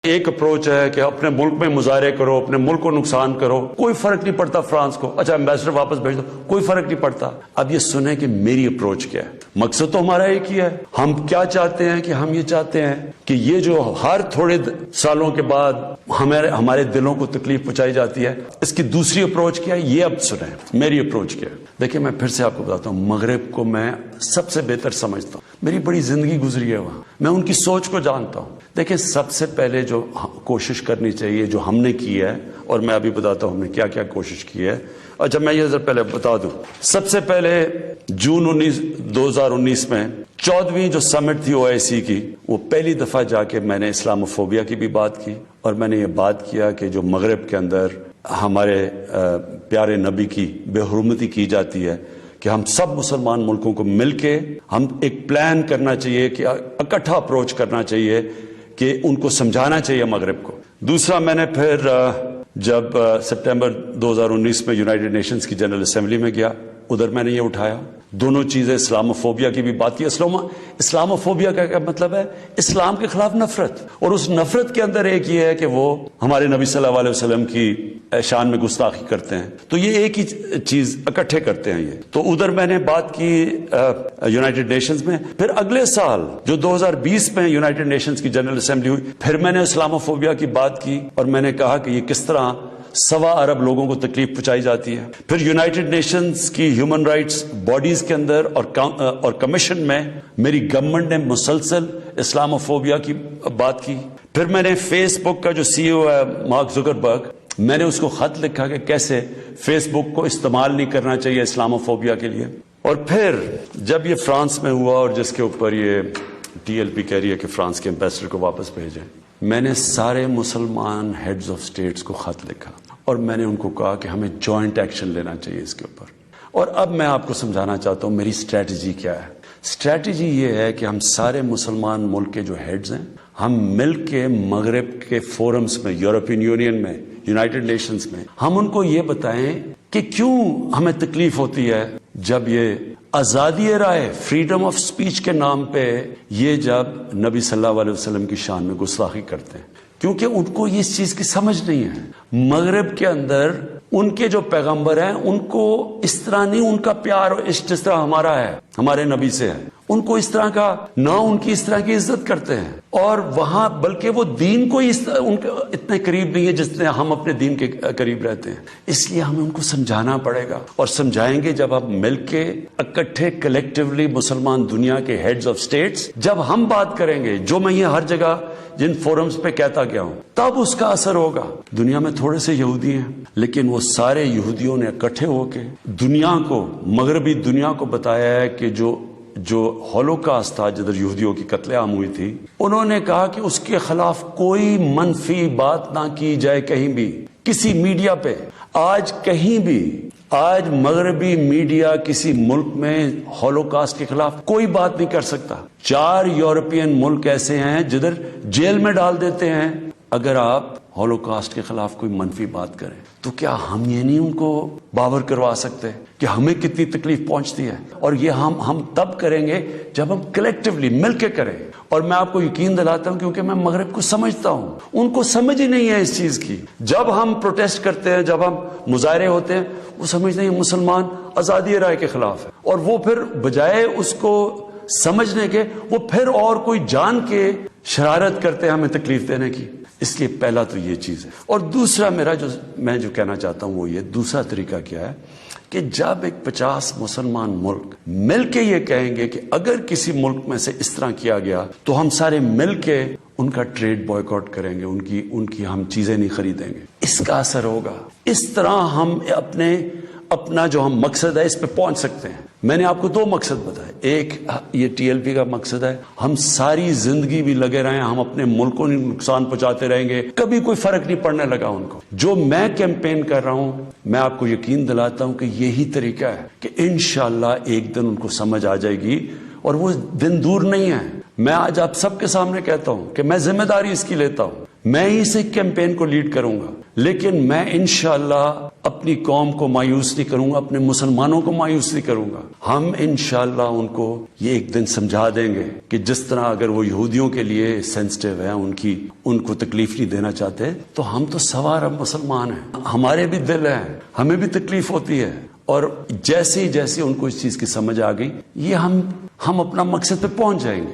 ایک اپروچ ہے کہ اپنے ملک میں مظاہرے کرو، اپنے ملک کو نقصان کرو، کوئی فرق نہیں پڑتا فرانس کو، اچھا ایمبیسڈر واپس بھیج دو، کوئی فرق نہیں پڑتا۔ اب یہ سنیں کہ میری اپروچ کیا ہے، مقصد تو ہمارا ایک ہی ہے۔ ہم کیا چاہتے ہیں کہ ہم یہ چاہتے ہیں کہ یہ جو ہر تھوڑے سالوں کے بعد ہمارے دلوں کو تکلیف پہنچائی جاتی ہے، اس کی دوسری اپروچ کیا ہے، یہ اب سنیں میری اپروچ کیا ہے۔ دیکھیں میں پھر سے آپ کو بتاتا ہوں، مغرب کو میں سب سے بہتر سمجھتا ہوں، میری بڑی زندگی گزری ہے وہاں، میں ان کی سوچ کو جانتا ہوں۔ دیکھیں سب سے پہلے جو کوشش کرنی چاہیے، جو ہم نے کی ہے، اور میں ابھی بتاتا ہوں ہم نے کیا کیا کوشش کی ہے۔ اچھا میں یہ پہلے بتا دوں، سب سے پہلے جون 2019 میں 14ویں جو سمٹ تھی OIC کی، وہ پہلی دفعہ جا کے میں نے اسلاموفوبیا کی بھی بات کی، اور میں نے یہ بات کیا کہ جو مغرب کے اندر ہمارے پیارے نبی کی بے حرمتی کی جاتی ہے، کہ ہم سب مسلمان ملکوں کو مل کے ہم ایک پلان کرنا چاہیے، کہ اکٹھا اپروچ کرنا چاہیے، کہ ان کو سمجھانا چاہیے مغرب کو۔ دوسرا میں نے پھر جب سپٹمبر 2019 میں یونائٹڈ نیشنز کی جنرل اسمبلی میں گیا، ادھر میں نے یہ اٹھایا، دونوں چیزیں، اسلاموفوبیا کی بھی بات کی۔ اسلاموفوبیا کا کیا مطلب ہے؟ اسلام کے خلاف نفرت، اور اس نفرت کے اندر ایک یہ ہے کہ وہ ہمارے نبی صلی اللہ علیہ وسلم کی شان میں گستاخی کرتے ہیں، تو یہ ایک ہی چیز اکٹھے کرتے ہیں یہ۔ تو ادھر میں نے بات کی یونائٹڈ نیشنز میں۔ پھر اگلے سال جو 2020 میں یونائٹڈ نیشنز کی جنرل اسمبلی ہوئی، پھر میں نے اسلاموفوبیا کی بات کی، اور میں نے کہا کہ یہ کس طرح 1.25 ارب لوگوں کو تکلیف پہنچائی جاتی ہے۔ پھر یونائٹڈ نیشنز کی ہیومن رائٹس باڈیز کے اندر اور کمیشن میں میری گورنمنٹ نے مسلسل اسلاموفوبیا کی بات کی۔ پھر میں نے فیس بک کا جو CEO ہے مارک زکربرگ، میں نے اس کو خط لکھا کہ کیسے فیس بک کو استعمال نہیں کرنا چاہیے اسلاموفوبیا کے لیے۔ اور پھر جب یہ فرانس میں ہوا، اور جس کے اوپر یہ TLP کہہ رہی ہے کہ فرانس کے ایمبیسڈر کو واپس بھیجیں، میں نے سارے مسلمان ہیڈز آف سٹیٹس کو خط لکھا، اور میں نے ان کو کہا کہ ہمیں جوائنٹ ایکشن لینا چاہیے اس کے اوپر۔ اور اب میں آپ کو سمجھانا چاہتا ہوں میری اسٹریٹجی کیا ہے۔ اسٹریٹجی یہ ہے کہ ہم سارے مسلمان ملک کے جو ہیڈز ہیں، ہم مل کے مغرب کے فورمز میں، یورپین یونین میں، یونائٹڈ نیشنز میں، ہم ان کو یہ بتائیں کہ کیوں ہمیں تکلیف ہوتی ہے جب یہ آزادی رائے، فریڈم آف سپیچ کے نام پہ یہ جب نبی صلی اللہ علیہ وسلم کی شان میں گستاخی کرتے ہیں، کیونکہ ان کو اس چیز کی سمجھ نہیں ہے۔ مغرب کے اندر ان کے جو پیغمبر ہیں، ان کو اس طرح نہیں، ان کا پیار جس طرح ہمارا ہے، ہمارے نبی سے ہے، ان کو اس طرح کا نہ، ان کی اس طرح کی عزت کرتے ہیں، اور وہاں بلکہ وہ دین کو ان کے اتنے قریب نہیں ہے جتنے ہم اپنے دین کے قریب رہتے ہیں۔ اس لیے ہمیں ان کو سمجھانا پڑے گا، اور سمجھائیں گے جب ہم مل کے اکٹھے کلیکٹیولی مسلمان دنیا کے ہیڈز آف سٹیٹس جب ہم بات کریں گے، جو میں یہ ہر جگہ جن فورمز پہ کہتا گیا ہوں، تب اس کا اثر ہوگا۔ دنیا میں تھوڑے سے یہودی ہیں، لیکن وہ سارے یہودیوں نے اکٹھے ہو کے دنیا کو، مغربی دنیا کو بتایا ہے کہ جو ہولوکاسٹ تھا، جدھر یہودیوں کی قتل عام ہوئی تھی، انہوں نے کہا کہ اس کے خلاف کوئی منفی بات نہ کی جائے کہیں بھی، کسی میڈیا پہ۔ آج کہیں بھی، آج مغربی میڈیا کسی ملک میں ہولوکاسٹ کے خلاف کوئی بات نہیں کر سکتا۔ 4 یورپین ملک ایسے ہیں جدھر جیل میں ڈال دیتے ہیں اگر آپ ہولوکاسٹ کے خلاف کوئی منفی بات کریں۔ تو کیا ہم یہ نہیں ان کو باور کروا سکتے کہ ہمیں کتنی تکلیف پہنچتی ہے؟ اور یہ ہم تب کریں گے جب ہم کلیکٹیولی مل کے کریں۔ اور میں آپ کو یقین دلاتا ہوں، کیونکہ میں مغرب کو سمجھتا ہوں، ان کو سمجھ ہی نہیں ہے اس چیز کی۔ جب ہم پروٹیسٹ کرتے ہیں، جب ہم مظاہرے ہوتے ہیں، وہ سمجھتے ہیں مسلمان آزادی رائے کے خلاف ہے، اور وہ پھر بجائے اس کو سمجھنے کے، وہ پھر اور کوئی جان کے شرارت کرتے ہیں ہمیں تکلیف دینے کی۔ اس لیے پہلا تو یہ چیز ہے۔ اور دوسرا میں جو کہنا چاہتا ہوں وہ یہ، دوسرا طریقہ کیا ہے کہ جب ایک 50 مسلمان ملک مل کے یہ کہیں گے کہ اگر کسی ملک میں سے اس طرح کیا گیا تو ہم سارے مل کے ان کا ٹریڈ بوائیکاٹ کریں گے، ان کی ہم چیزیں نہیں خریدیں گے، اس کا اثر ہوگا۔ اس طرح ہم اپنا جو ہم مقصد ہے اس پہ پہنچ سکتے ہیں۔ میں نے آپ کو 2 مقصد بتائے، ایک یہ TLP کا مقصد ہے، ہم ساری زندگی بھی لگے رہے ہیں، ہم اپنے ملک کو نقصان پہنچاتے رہیں گے، کبھی کوئی فرق نہیں پڑنے لگا ان کو۔ جو میں کیمپین کر رہا ہوں، میں آپ کو یقین دلاتا ہوں کہ یہی طریقہ ہے کہ انشاءاللہ ایک دن ان کو سمجھ آ جائے گی، اور وہ دن دور نہیں ہے۔ میں آج آپ سب کے سامنے کہتا ہوں کہ میں ذمہ داری اس کی لیتا ہوں، میں ہی اس کیمپین کو لیڈ کروں گا۔ لیکن میں انشاءاللہ اپنی قوم کو مایوس نہیں کروں گا، اپنے مسلمانوں کو مایوس نہیں کروں گا. ہم انشاءاللہ ان کو یہ ایک دن سمجھا دیں گے کہ جس طرح اگر وہ یہودیوں کے لیے سینسٹیو ہے، ان کو تکلیف نہیں دینا چاہتے، تو ہم تو سوا ارب مسلمان ہیں، ہمارے بھی دل ہیں، ہمیں بھی تکلیف ہوتی ہے. اور جیسے ان کو اس چیز کی سمجھ آ گئی، یہ ہم اپنا مقصد پہ پہنچ جائیں گے.